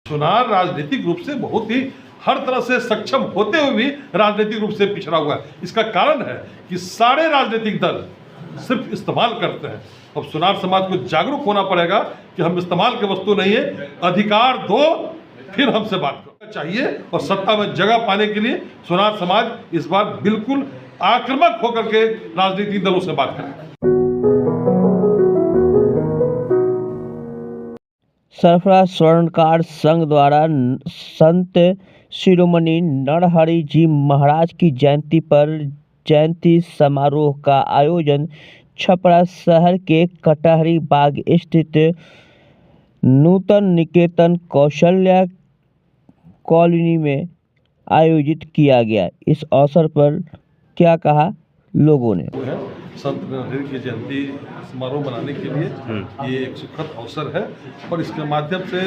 चुनाव राजनीतिक रूप से बहुत ही हर तरह से सक्षम होते हुए भी राजनीतिक रूप से पिछड़ा हुआ है। इसका कारण है कि सारे राजनीतिक दल सिर्फ इस्तेमाल करते हैं। अब सुनार समाज को जागरूक होना पड़ेगा कि हम इस्तेमाल की वस्तु नहीं है, अधिकार दो फिर हमसे बात करो चाहिए। और सत्ता में जगह पाने के लिए सुनार समाज इस बार बिल्कुल आक्रामक होकर के राजनीतिक दलों से बात करेगा। सरफराज स्वर्णकार संघ द्वारा संत शिरोमणि नरहरि जी महाराज की जयंती पर जयंती समारोह का आयोजन छपरा शहर के कटहरी बाग स्थित नूतन निकेतन कौशल्या कॉलोनी में आयोजित किया गया। इस अवसर पर क्या कहा लोगों ने। संत नरहरि की जयंती समारोह मनाने के लिए ये एक सुखद अवसर है और इसके माध्यम से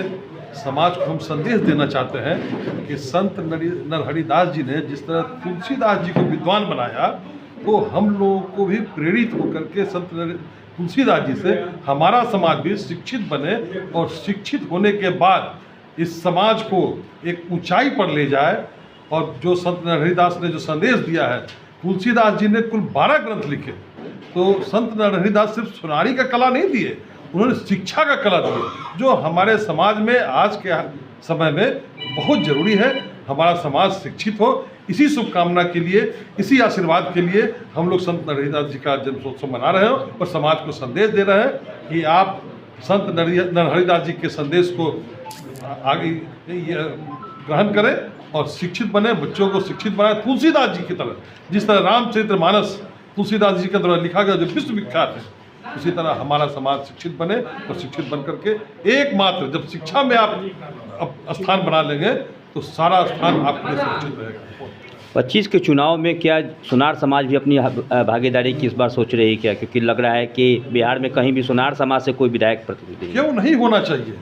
समाज को हम संदेश देना चाहते हैं कि संत नरहरि दास जी ने जिस तरह तुलसीदास जी को विद्वान बनाया, तो हम लोगों को भी प्रेरित होकर के संत तुलसीदास जी से हमारा समाज भी शिक्षित बने और शिक्षित होने के बाद इस समाज को एक ऊंचाई पर ले जाए। और जो संत नरहरि दास ने जो संदेश दिया है, तुलसीदास जी ने कुल 12 ग्रंथ लिखे, तो संत नरहरि दास सिर्फ सुनारी का कला नहीं दिए, उन्होंने शिक्षा का कला दिए, जो हमारे समाज में आज के समय में बहुत ज़रूरी है। हमारा समाज शिक्षित हो, इसी शुभकामना के लिए, इसी आशीर्वाद के लिए हम लोग संत नरहरि दास जी का जन्मोत्सव मना रहे हैं और समाज को संदेश दे रहे हैं कि आप संत नरहरि दास जी के संदेश को आगे ग्रहण करें और शिक्षित बने, बच्चों को शिक्षित बनाए। तुलसीदास जी की तरह, जिस तरह रामचरितमानस तुलसीदास जी के द्वारा लिखा गया जो विश्व विख्यात है, उसी तरह हमारा समाज शिक्षित बने और शिक्षित बन करके एकमात्र जब शिक्षा में आप स्थान बना लेंगे तो सारा स्थान आपके लिए सुरक्षित रहेगा। 25 के चुनाव में क्या सुनार समाज भी अपनी भागीदारी की इस बार सोच रही है क्या? क्योंकि लग रहा है कि बिहार में कहीं भी सुनार समाज से कोई विधायक प्रतिनिधि क्यों नहीं होना चाहिए।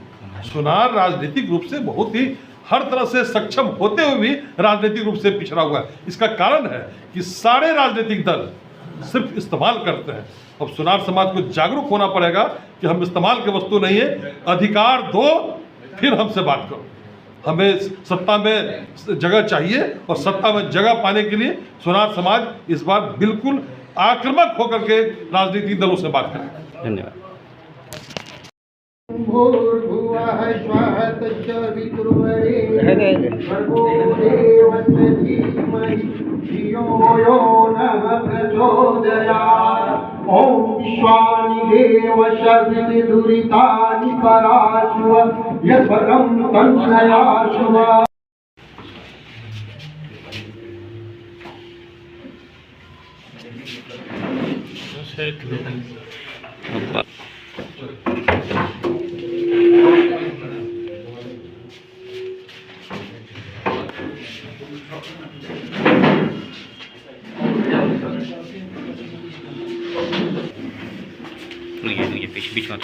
सुनार राजनीतिक रूप से बहुत ही हर तरह से सक्षम होते हुए भी राजनीतिक रूप से पिछड़ा हुआ है। इसका कारण है कि सारे राजनीतिक दल सिर्फ इस्तेमाल करते हैं। अब सुनार समाज को जागरूक होना पड़ेगा कि हम इस्तेमाल की वस्तु नहीं है, अधिकार दो फिर हमसे बात करो। हमें सत्ता में जगह चाहिए और सत्ता में जगह पाने के लिए सुनार समाज इस बार बिल्कुल आक्रामक होकर के राजनीतिक दलों से बात करेगा। धन्यवाद। ओम विश्वानि देव शक्ति दुरितानि पराशुव यद्भगं तन्नयाशुव। बीच में